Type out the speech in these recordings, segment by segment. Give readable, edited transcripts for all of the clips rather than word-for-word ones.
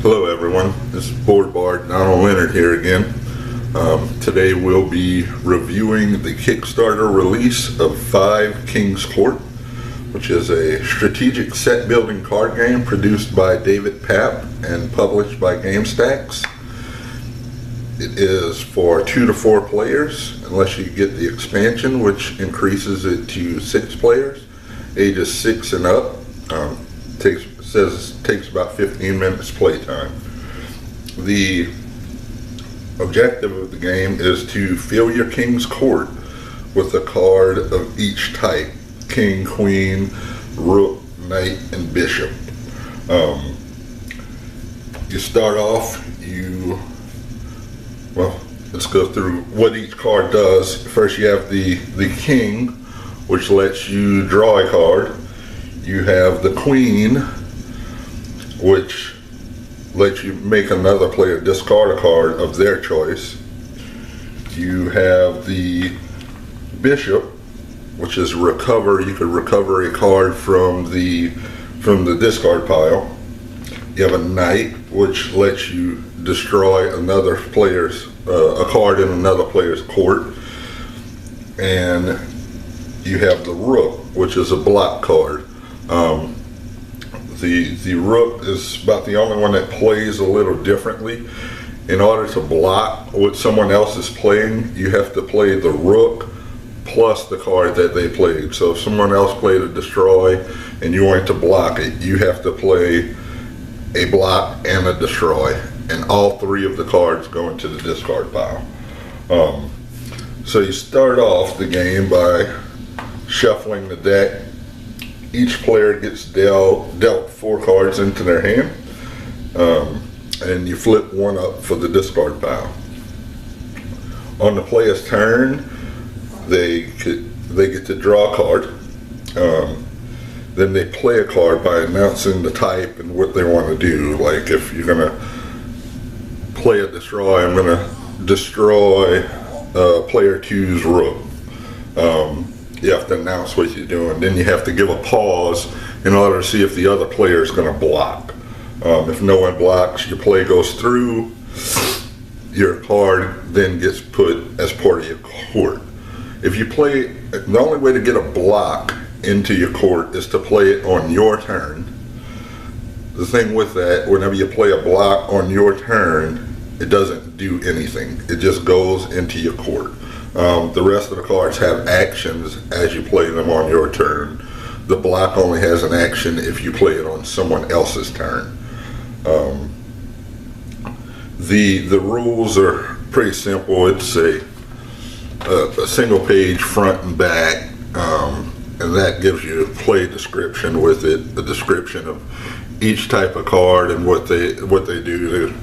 Hello everyone, this is Board Bard Donald Leonard here again. Today we'll be reviewing the Kickstarter release of 5 King's Court, which is a strategic set building card game produced by David Papp and published by GameStacks. It is for 2 to 4 players, unless you get the expansion, which increases it to 6 players, ages 6 and up. Takes about 15 minutes playtime. The objective of the game is to fill your King's Court with a card of each type: King, Queen, Rook, Knight, and Bishop. You start off, let's go through what each card does. First you have the King, which lets you draw a card. You have the Queen, which lets you make another player discard a card of their choice. You have the Bishop, which is recover. You could recover a card from the discard pile. You have a Knight, which lets you destroy another player's a card in another player's court. And you have the Rook, which is a block card. The Rook is about the only one that plays a little differently. In order to block what someone else is playing, you have to play the Rook plus the card that they played. So if someone else played a destroy and you wanted to block it, you have to play a block and a destroy, and all 3 of the cards go into the discard pile. So you start off the game by shuffling the deck. Each player gets dealt 4 cards into their hand, and you flip 1 up for the discard pile. On the player's turn, they get to draw a card. Then they play a card by announcing the type and what they want to do. Like if you're going to play a destroy, I'm going to destroy player 2's Rook. You have to announce what you're doing. Then you have to give a pause in order to see if the other player is going to block. If no one blocks, your play goes through. Your card then gets put as part of your court. If you play, the only way to get a block into your court is to play it on your turn. The thing with that, whenever you play a block on your turn, it doesn't do anything. It just goes into your court. The rest of the cards have actions as you play them on your turn. The block only has an action if you play it on someone else's turn. The rules are pretty simple. It's a single page front and back, and that gives you a play description with it, a description of each type of card and what they do. They're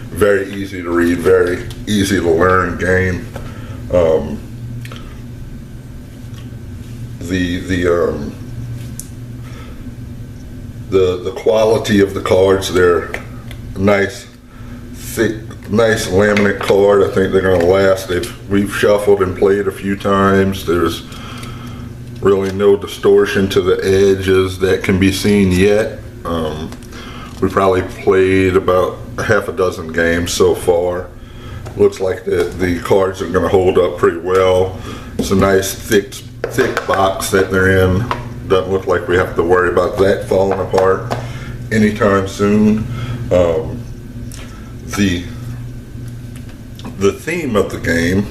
very easy to read, very easy to learn game. The quality of the cards, they're nice, thick, nice laminate card. I think they're going to last. We've shuffled and played a few times. There's really no distortion to the edges that can be seen yet. We probably played about half a dozen games so far. Looks like the cards are going to hold up pretty well. It's a nice thick box that they're in. Doesn't look like we have to worry about that falling apart anytime soon. The theme of the game,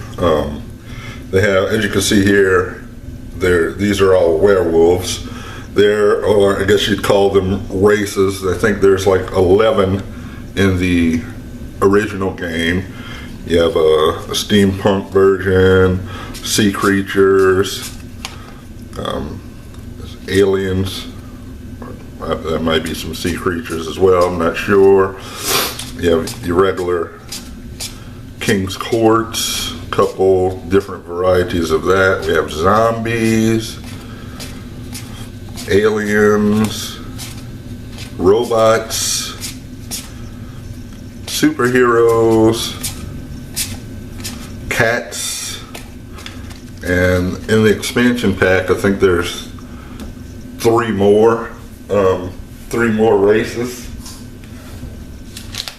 they have, as you can see here, these are all werewolves. Or I guess you'd call them races. I think there's like 11 in the original game. You have a steampunk version, sea creatures, aliens. That might be some sea creatures as well, I'm not sure. You have your regular King's Courts, a couple different varieties of that. We have zombies, aliens, robots, superheroes, cats, and in the expansion pack I think there's 3 more races.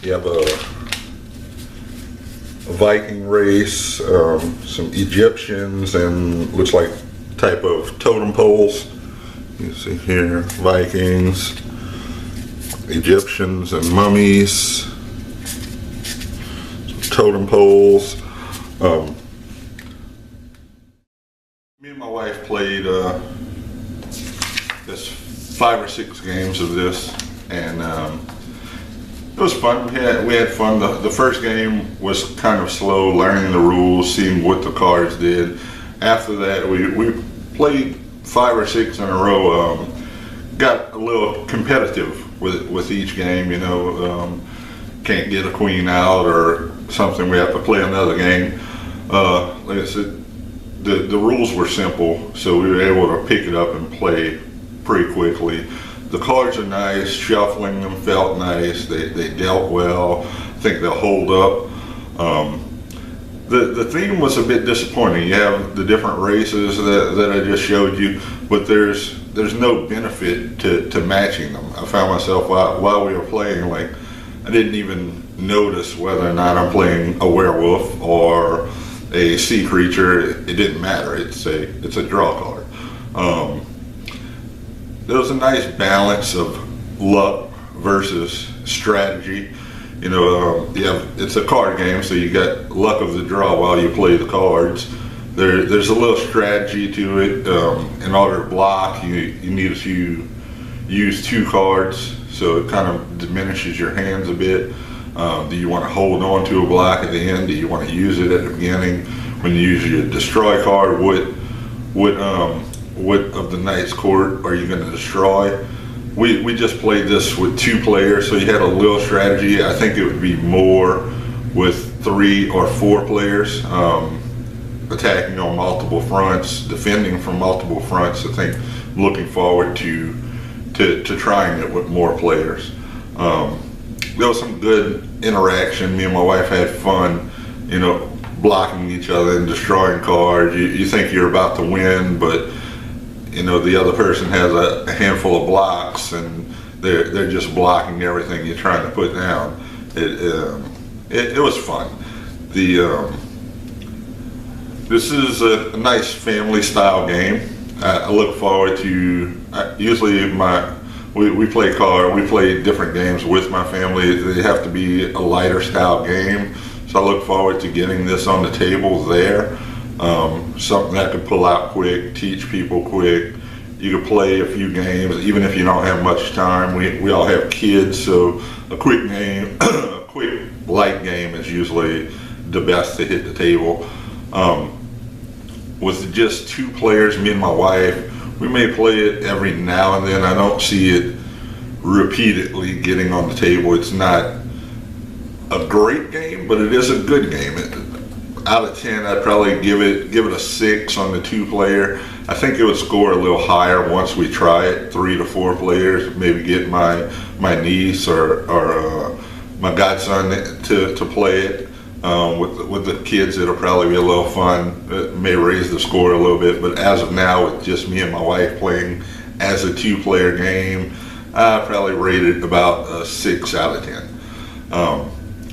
You have a Viking race, some Egyptians, and looks like type of totem poles. You see here, Vikings, Egyptians, and mummies. Some totem poles. Me and my wife played this 5 or 6 games of this, and it was fun. We had fun. The first game was kind of slow, learning the rules, seeing what the cards did. After that, we played 5 or 6 in a row. Got a little competitive with each game. You know, can't get a queen out or something. We have to play another game. Like I said, the rules were simple, so we were able to pick it up and play pretty quickly. The cards are nice, shuffling them felt nice, they dealt well, I think they'll hold up. The theme was a bit disappointing. You have the different races that I just showed you, but there's no benefit to matching them. I found myself while we were playing, like, I didn't even notice whether or not I'm playing a werewolf or a sea creature. It didn't matter. It's a draw card. There was a nice balance of luck versus strategy. You know, it's a card game, so you got luck of the draw while you play the cards. There's a little strategy to it. In order to block, you need to use 2 cards, so it kind of diminishes your hands a bit. Do you want to hold on to a block at the end? Do you want to use it at the beginning? When you use your destroy card, what of the Knight's Court are you going to destroy? We just played this with 2 players, so you had a little strategy. I think it would be more with 3 or 4 players, attacking on multiple fronts, defending from multiple fronts. I think looking forward to trying it with more players. There was some good interaction. Me and my wife had fun, you know, blocking each other and destroying cards. You think you're about to win, but you know the other person has a handful of blocks and they're just blocking everything you're trying to put down. It was fun. This is a nice family style game. I look forward to, usually we play different games with my family. They have to be a lighter style game, so I look forward to getting this on the table there. Something I could pull out quick, teach people quick. You could play a few games even if you don't have much time. We all have kids, so a quick game, a quick light game is usually the best to hit the table. With just 2 players, me and my wife, we may play it every now and then. I don't see it repeatedly getting on the table. It's not a great game, but it is a good game. Out of 10, I'd probably give it a 6 on the 2 player. I think it would score a little higher once we try it, 3 to 4 players. Maybe get my niece or my godson to play it. With the kids, it'll probably be a little fun. It may raise the score a little bit, but as of now, with just me and my wife playing as a 2-player game, I probably rate it about a 6 out of 10.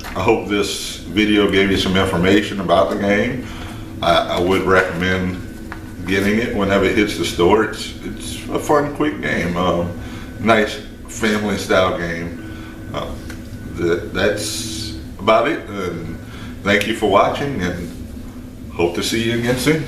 I hope this video gave you some information about the game. I would recommend getting it whenever it hits the store. It's a fun, quick game. Nice family style game. That's about it. And thank you for watching, and hope to see you again soon.